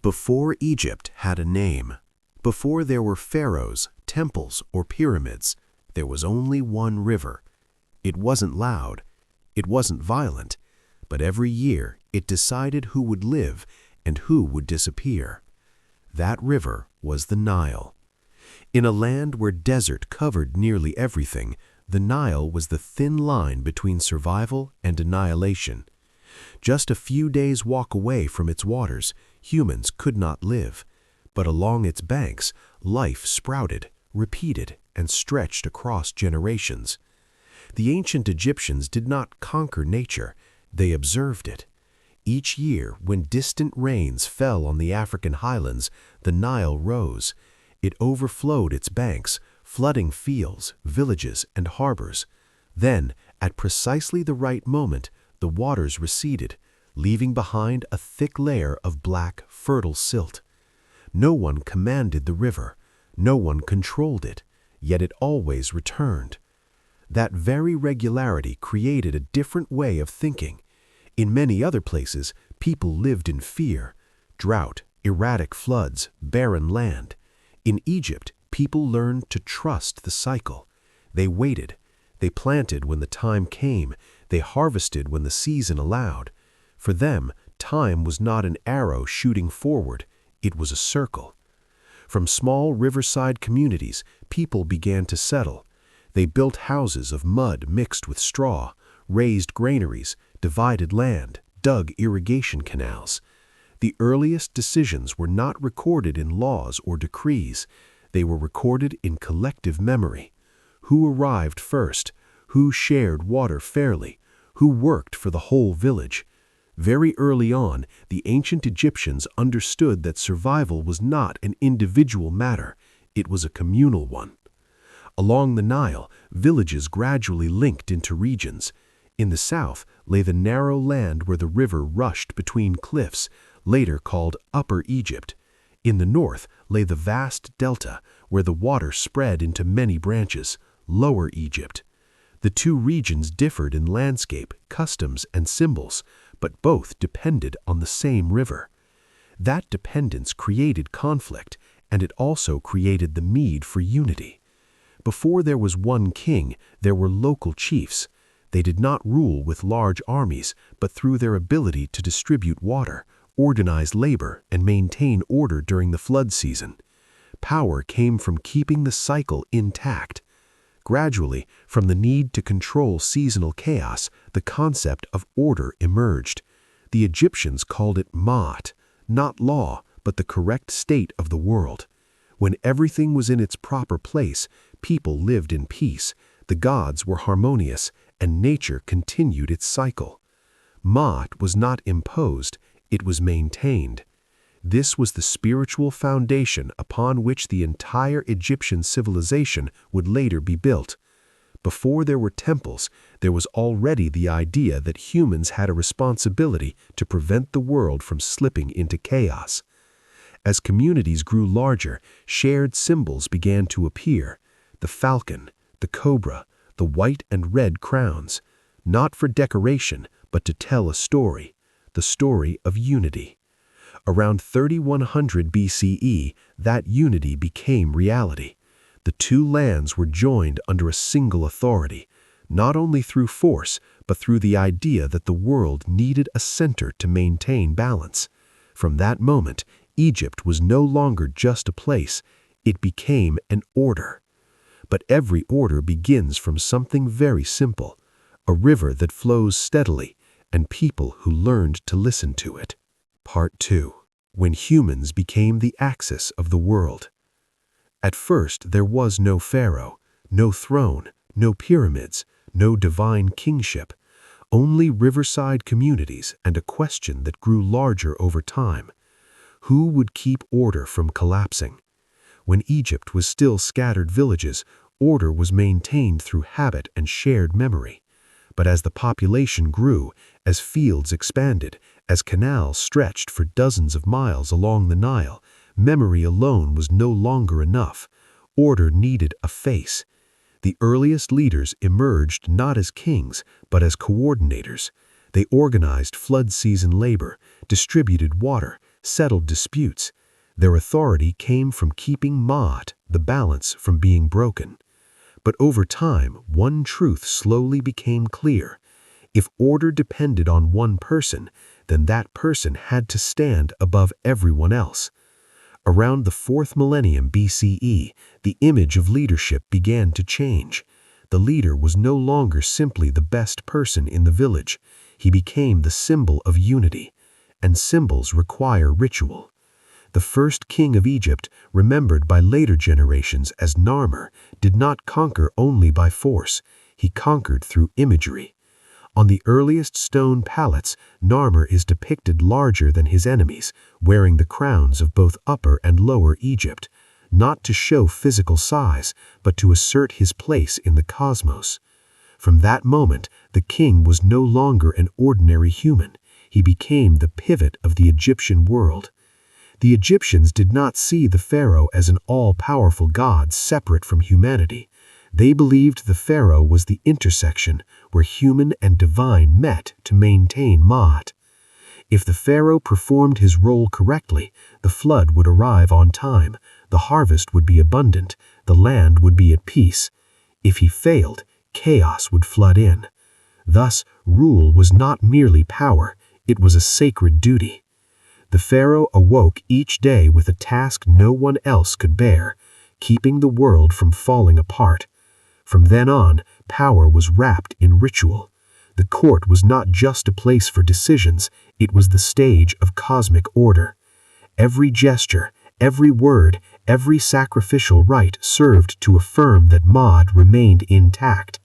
Before Egypt had a name, before there were pharaohs, temples, or pyramids, there was only one river. It wasn't loud, it wasn't violent, but every year it decided who would live and who would disappear. That river was the Nile. In a land where desert covered nearly everything, the Nile was the thin line between survival and annihilation. Just a few days' walk away from its waters, humans could not live. But along its banks, life sprouted, repeated, and stretched across generations. The ancient Egyptians did not conquer nature, they observed it. Each year, when distant rains fell on the African highlands, the Nile rose. It overflowed its banks, flooding fields, villages, and harbors. Then, at precisely the right moment, the waters receded, leaving behind a thick layer of black, fertile silt. No one commanded the river, no one controlled it, yet it always returned. That very regularity created a different way of thinking. In many other places, people lived in fear: drought, erratic floods, barren land. In Egypt, people learned to trust the cycle. They waited. They planted when the time came. They harvested when the season allowed. For them, time was not an arrow shooting forward. It was a circle. From small riverside communities, people began to settle. They built houses of mud mixed with straw, raised granaries, divided land, dug irrigation canals. The earliest decisions were not recorded in laws or decrees. They were recorded in collective memory. Who arrived first? Who shared water fairly? Who worked for the whole village? Very early on, the ancient Egyptians understood that survival was not an individual matter, it was a communal one. Along the Nile, villages gradually linked into regions. In the south lay the narrow land where the river rushed between cliffs, later called Upper Egypt. In the north lay the vast delta, where the water spread into many branches, Lower Egypt. The two regions differed in landscape, customs, and symbols, but both depended on the same river. That dependence created conflict, and it also created the need for unity. Before there was one king, there were local chiefs. They did not rule with large armies, but through their ability to distribute water, organize labor, and maintain order during the flood season. Power came from keeping the cycle intact. Gradually, from the need to control seasonal chaos, the concept of order emerged. The Egyptians called it Ma'at, not law, but the correct state of the world. When everything was in its proper place, people lived in peace, the gods were harmonious, and nature continued its cycle. Ma'at was not imposed, it was maintained. This was the spiritual foundation upon which the entire Egyptian civilization would later be built. Before there were temples, there was already the idea that humans had a responsibility to prevent the world from slipping into chaos. As communities grew larger, shared symbols began to appear: the falcon, the cobra, the white and red crowns, not for decoration, but to tell a story, the story of unity. Around 3100 BCE, that unity became reality. The two lands were joined under a single authority, not only through force, but through the idea that the world needed a center to maintain balance. From that moment, Egypt was no longer just a place, it became an order. But every order begins from something very simple: a river that flows steadily, and people who learned to listen to it. Part 2. When humans became the axis of the world. At first, there was no pharaoh, no throne, no pyramids, no divine kingship, only riverside communities and a question that grew larger over time: who would keep order from collapsing? When Egypt was still scattered villages, order was maintained through habit and shared memory. But as the population grew, as fields expanded, as canals stretched for dozens of miles along the Nile, memory alone was no longer enough. Order needed a face. The earliest leaders emerged not as kings, but as coordinators. They organized flood season labor, distributed water, settled disputes. Their authority came from keeping Ma'at, the balance, from being broken. But over time, one truth slowly became clear. If order depended on one person, then that person had to stand above everyone else. Around the 4th millennium BCE, the image of leadership began to change. The leader was no longer simply the best person in the village. He became the symbol of unity, and symbols require ritual. The first king of Egypt, remembered by later generations as Narmer, did not conquer only by force. He conquered through imagery. On the earliest stone palettes, Narmer is depicted larger than his enemies, wearing the crowns of both Upper and Lower Egypt, not to show physical size, but to assert his place in the cosmos. From that moment, the king was no longer an ordinary human. He became the pivot of the Egyptian world. The Egyptians did not see the pharaoh as an all-powerful god separate from humanity. They believed the pharaoh was the intersection where human and divine met to maintain Ma'at. If the pharaoh performed his role correctly, the flood would arrive on time, the harvest would be abundant, the land would be at peace. If he failed, chaos would flood in. Thus, rule was not merely power, it was a sacred duty. The pharaoh awoke each day with a task no one else could bear, keeping the world from falling apart. From then on, power was wrapped in ritual. The court was not just a place for decisions, it was the stage of cosmic order. Every gesture, every word, every sacrificial rite served to affirm that Ma'at remained intact.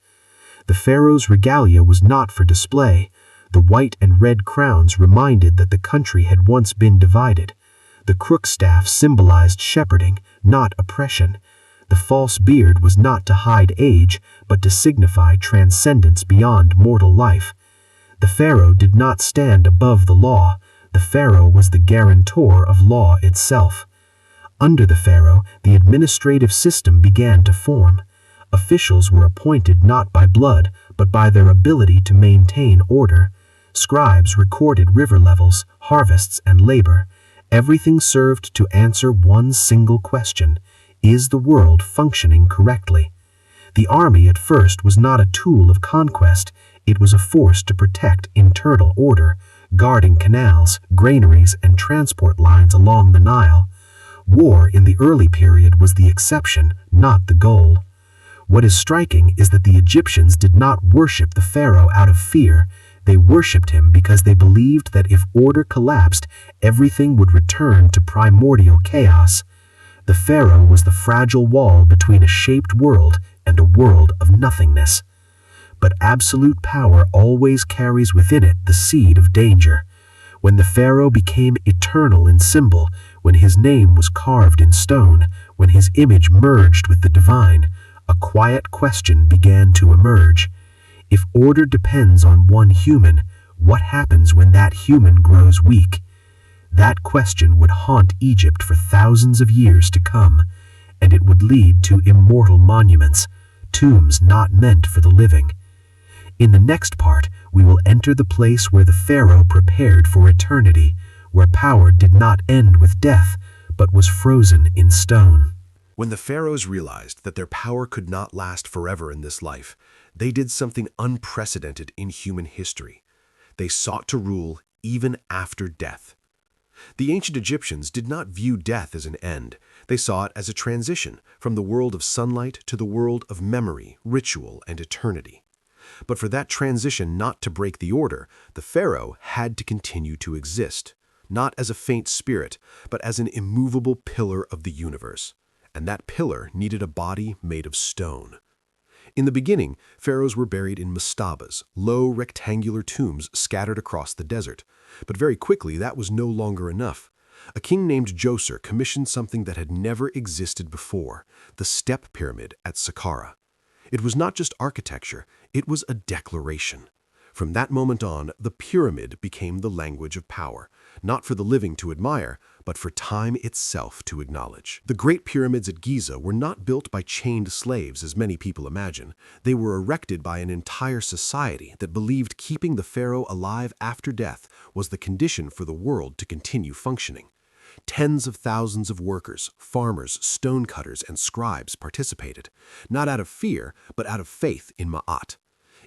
The pharaoh's regalia was not for display. The white and red crowns reminded that the country had once been divided. The crook staff symbolized shepherding, not oppression. The false beard was not to hide age, but to signify transcendence beyond mortal life. The pharaoh did not stand above the law. The pharaoh was the guarantor of law itself. Under the pharaoh, the administrative system began to form. Officials were appointed not by blood, but by their ability to maintain order. Scribes recorded river levels, harvests, and labor. Everything served to answer one single question: is the world functioning correctly? The army at first was not a tool of conquest, it was a force to protect internal order, guarding canals, granaries, and transport lines along the Nile. War in the early period was the exception, not the goal. What is striking is that the Egyptians did not worship the pharaoh out of fear. They worshipped him because they believed that if order collapsed, everything would return to primordial chaos. The pharaoh was the fragile wall between a shaped world and a world of nothingness. But absolute power always carries within it the seed of danger. When the pharaoh became eternal in symbol, when his name was carved in stone, when his image merged with the divine, a quiet question began to emerge. If order depends on one human, what happens when that human grows weak? That question would haunt Egypt for thousands of years to come, and it would lead to immortal monuments, tombs not meant for the living. In the next part, we will enter the place where the pharaoh prepared for eternity, where power did not end with death, but was frozen in stone. When the pharaohs realized that their power could not last forever in this life, they did something unprecedented in human history. They sought to rule even after death. The ancient Egyptians did not view death as an end. They saw it as a transition from the world of sunlight to the world of memory, ritual, and eternity. But for that transition not to break the order, the pharaoh had to continue to exist, not as a faint spirit, but as an immovable pillar of the universe. And that pillar needed a body made of stone. In the beginning, pharaohs were buried in mastabas, low rectangular tombs scattered across the desert. But very quickly that was no longer enough. A king named Djoser commissioned something that had never existed before, the step pyramid at Saqqara. It was not just architecture, it was a declaration. From that moment on, the pyramid became the language of power, not for the living to admire, but for time itself to acknowledge. The Great Pyramids at Giza were not built by chained slaves, as many people imagine. They were erected by an entire society that believed keeping the pharaoh alive after death was the condition for the world to continue functioning. Tens of thousands of workers, farmers, stonecutters, and scribes participated, not out of fear, but out of faith in Ma'at.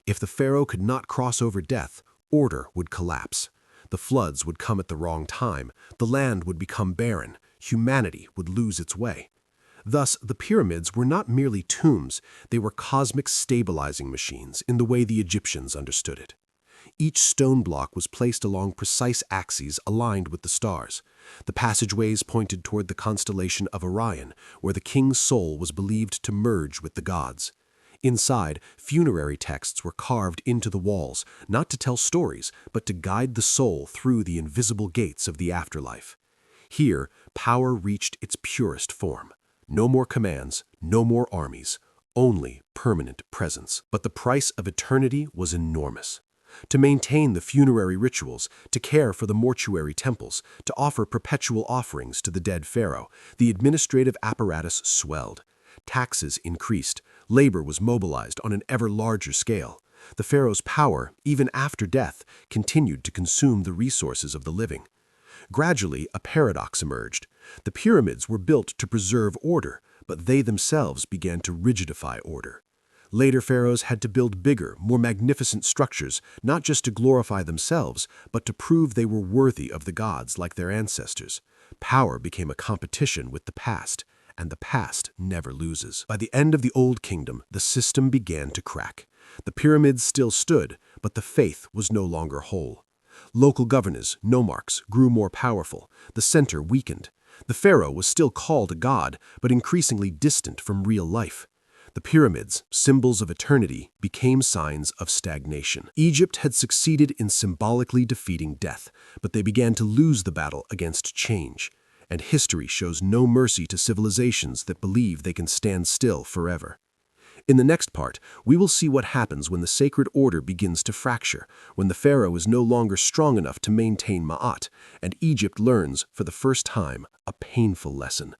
If the pharaoh could not cross over death, order would collapse. The floods would come at the wrong time, the land would become barren, humanity would lose its way. Thus, the pyramids were not merely tombs, they were cosmic stabilizing machines in the way the Egyptians understood it. Each stone block was placed along precise axes aligned with the stars. The passageways pointed toward the constellation of Orion, where the king's soul was believed to merge with the gods. Inside, funerary texts were carved into the walls, not to tell stories, but to guide the soul through the invisible gates of the afterlife. Here, power reached its purest form. No more commands, no more armies, only permanent presence. But the price of eternity was enormous. To maintain the funerary rituals, to care for the mortuary temples, to offer perpetual offerings to the dead pharaoh, the administrative apparatus swelled. Taxes increased, labor was mobilized on an ever larger scale. The pharaoh's power, even after death, continued to consume the resources of the living. Gradually, a paradox emerged. The pyramids were built to preserve order, but they themselves began to rigidify order. Later pharaohs had to build bigger, more magnificent structures, not just to glorify themselves, but to prove they were worthy of the gods like their ancestors. Power became a competition with the past, and the past never loses. By the end of the Old Kingdom, the system began to crack. The pyramids still stood, but the faith was no longer whole. Local governors, nomarchs, grew more powerful. The center weakened. The pharaoh was still called a god, but increasingly distant from real life. The pyramids, symbols of eternity, became signs of stagnation. Egypt had succeeded in symbolically defeating death, but they began to lose the battle against change. And history shows no mercy to civilizations that believe they can stand still forever. In the next part, we will see what happens when the sacred order begins to fracture, when the pharaoh is no longer strong enough to maintain Ma'at, and Egypt learns, for the first time, a painful lesson.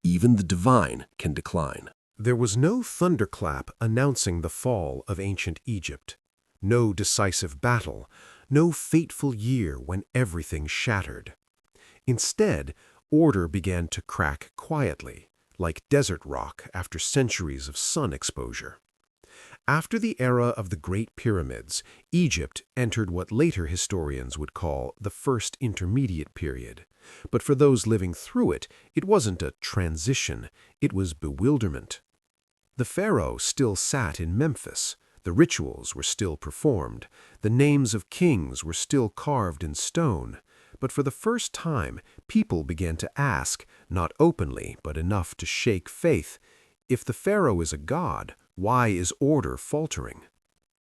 Even the divine can decline. There was no thunderclap announcing the fall of ancient Egypt. No decisive battle, no fateful year when everything shattered. Instead, order began to crack quietly, like desert rock after centuries of sun exposure. After the era of the Great Pyramids, Egypt entered what later historians would call the First Intermediate Period. But for those living through it, it wasn't a transition, it was bewilderment. The pharaoh still sat in Memphis, the rituals were still performed, the names of kings were still carved in stone, but for the first time, people began to ask, not openly but enough to shake faith, if the pharaoh is a god, why is order faltering?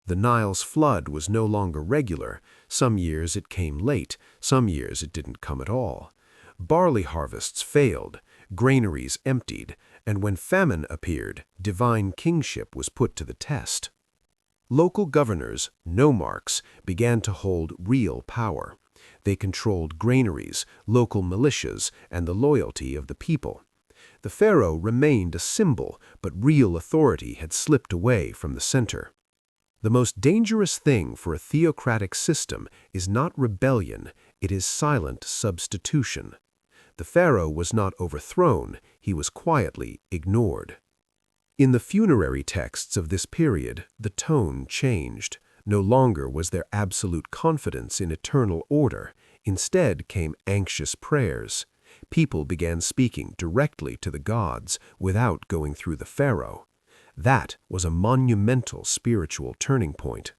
The Nile's flood was no longer regular. Some years it came late, some years it didn't come at all. Barley harvests failed, granaries emptied, and when famine appeared, divine kingship was put to the test. Local governors, nomarchs, began to hold real power. They controlled granaries, local militias, and the loyalty of the people. The pharaoh remained a symbol, but real authority had slipped away from the center. The most dangerous thing for a theocratic system is not rebellion, it is silent substitution. The pharaoh was not overthrown, he was quietly ignored. In the funerary texts of this period, the tone changed. No longer was there absolute confidence in eternal order. Instead came anxious prayers. People began speaking directly to the gods without going through the pharaoh. That was a monumental spiritual turning point.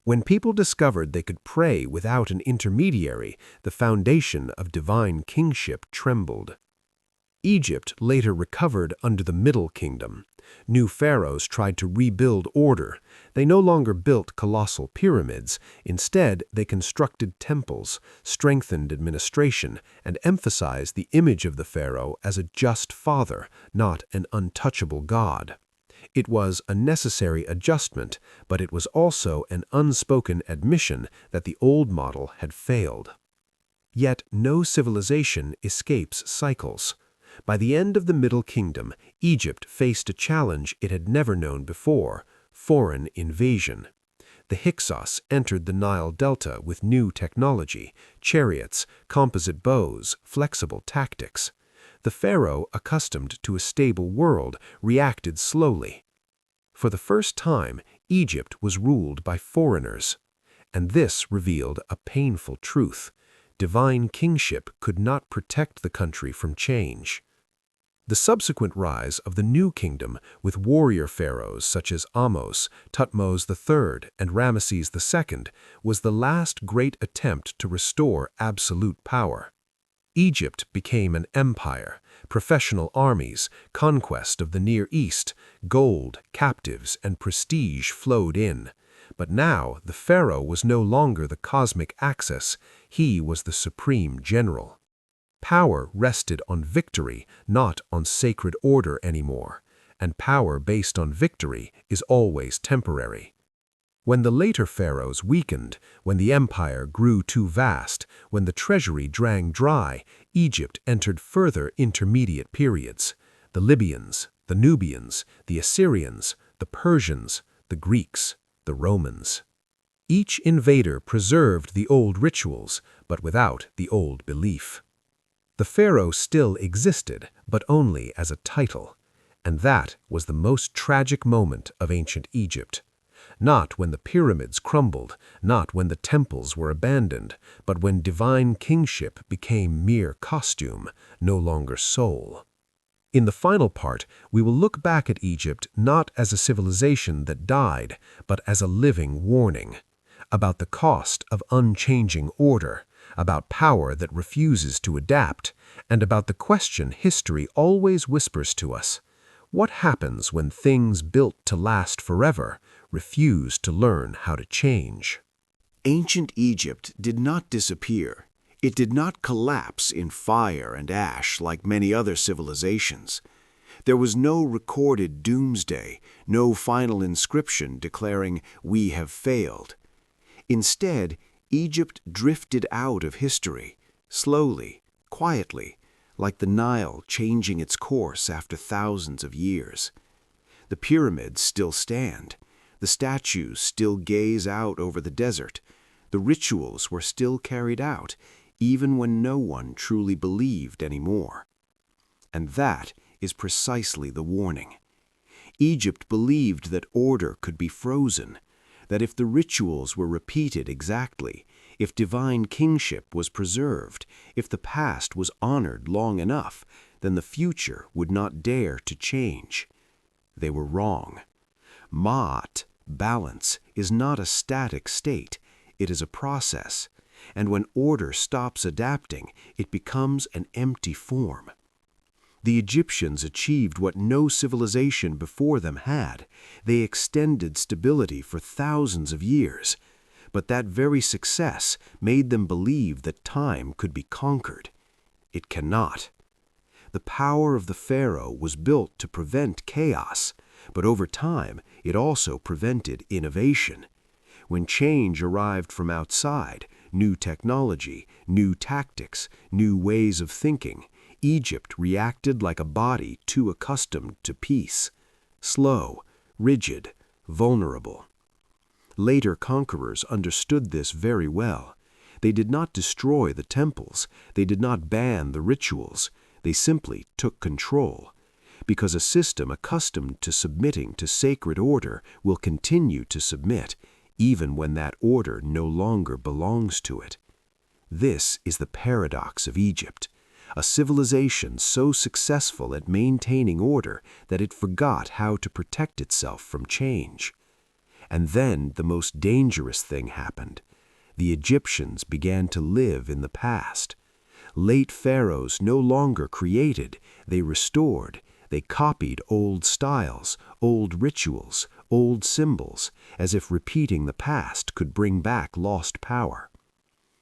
When people discovered they could pray without an intermediary, the foundation of divine kingship trembled. Egypt later recovered under the Middle Kingdom. New pharaohs tried to rebuild order. They no longer built colossal pyramids. Instead, they constructed temples, strengthened administration, and emphasized the image of the pharaoh as a just father, not an untouchable god. It was a necessary adjustment, but it was also an unspoken admission that the old model had failed. Yet no civilization escapes cycles. By the end of the Middle Kingdom, Egypt faced a challenge it had never known before: foreign invasion. The Hyksos entered the Nile Delta with new technology, chariots, composite bows, flexible tactics. The pharaoh, accustomed to a stable world, reacted slowly. For the first time, Egypt was ruled by foreigners. And this revealed a painful truth. Divine kingship could not protect the country from change. The subsequent rise of the new kingdom with warrior pharaohs such as Ahmose, Thutmose III, and Ramesses II was the last great attempt to restore absolute power. Egypt became an empire, professional armies, conquest of the Near East, gold, captives, and prestige flowed in. But now the pharaoh was no longer the cosmic axis, he was the supreme general. Power rested on victory, not on sacred order anymore, and power based on victory is always temporary. When the later pharaohs weakened, when the empire grew too vast, when the treasury drained dry, Egypt entered further intermediate periods. The Libyans, the Nubians, the Assyrians, the Persians, the Greeks, the Romans. Each invader preserved the old rituals, but without the old belief. The pharaoh still existed, but only as a title. And that was the most tragic moment of ancient Egypt. Not when the pyramids crumbled, not when the temples were abandoned, but when divine kingship became mere costume, no longer soul. In the final part, we will look back at Egypt not as a civilization that died, but as a living warning, about the cost of unchanging order, about power that refuses to adapt, and about the question history always whispers to us: what happens when things built to last forever refuse to learn how to change? Ancient Egypt did not disappear. It did not collapse in fire and ash like many other civilizations. There was no recorded doomsday, no final inscription declaring, "We have failed." Instead, Egypt drifted out of history, slowly, quietly, like the Nile changing its course after thousands of years. The pyramids still stand. The statues still gaze out over the desert. The rituals were still carried out, even when no one truly believed anymore. And that is precisely the warning. Egypt believed that order could be frozen, that if the rituals were repeated exactly, if divine kingship was preserved, if the past was honored long enough, then the future would not dare to change. They were wrong. Ma'at, balance, is not a static state, it is a process, and when order stops adapting, it becomes an empty form. The Egyptians achieved what no civilization before them had. They extended stability for thousands of years. But that very success made them believe that time could be conquered. It cannot. The power of the pharaoh was built to prevent chaos, but over time it also prevented innovation. When change arrived from outside, new technology, new tactics, new ways of thinking, Egypt reacted like a body too accustomed to peace, slow, rigid, vulnerable. Later conquerors understood this very well. They did not destroy the temples, they did not ban the rituals, they simply took control. Because a system accustomed to submitting to sacred order will continue to submit, even when that order no longer belongs to it. This is the paradox of Egypt. A civilization so successful at maintaining order that it forgot how to protect itself from change. And then the most dangerous thing happened. The Egyptians began to live in the past. Late pharaohs no longer created, they restored. They copied old styles, old rituals, old symbols, as if repeating the past could bring back lost power.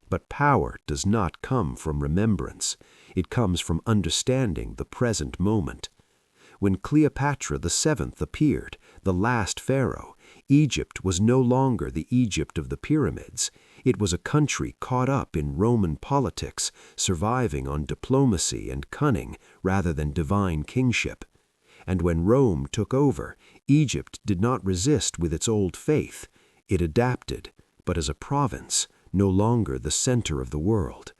But power does not come from remembrance. It comes from understanding the present moment. When Cleopatra VII appeared, the last pharaoh, Egypt was no longer the Egypt of the pyramids. It was a country caught up in Roman politics, surviving on diplomacy and cunning rather than divine kingship. And when Rome took over, Egypt did not resist with its old faith. It adapted, but as a province, no longer the center of the world.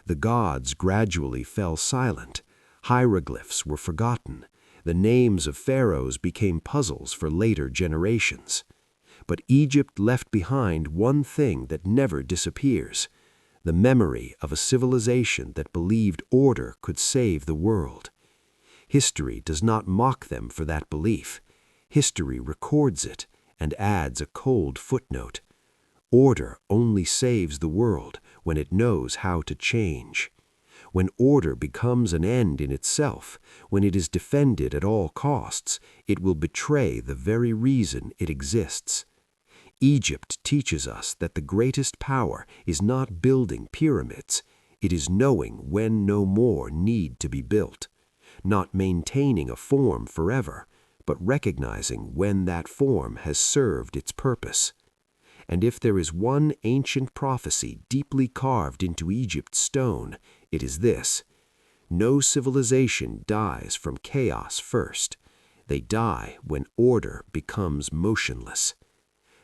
The gods gradually fell silent. Hieroglyphs were forgotten. The names of pharaohs became puzzles for later generations. But Egypt left behind one thing that never disappears: the memory of a civilization that believed order could save the world. History does not mock them for that belief. History records it and adds a cold footnote. Order only saves the world when it knows how to change. When order becomes an end in itself, when it is defended at all costs, it will betray the very reason it exists. Egypt teaches us that the greatest power is not building pyramids. It is knowing when no more need to be built. Not maintaining a form forever, but recognizing when that form has served its purpose. And if there is one ancient prophecy deeply carved into Egypt's stone, it is this: no civilization dies from chaos first. They die when order becomes motionless.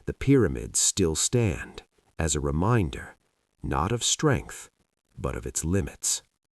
The pyramids still stand, as a reminder, not of strength, but of its limits.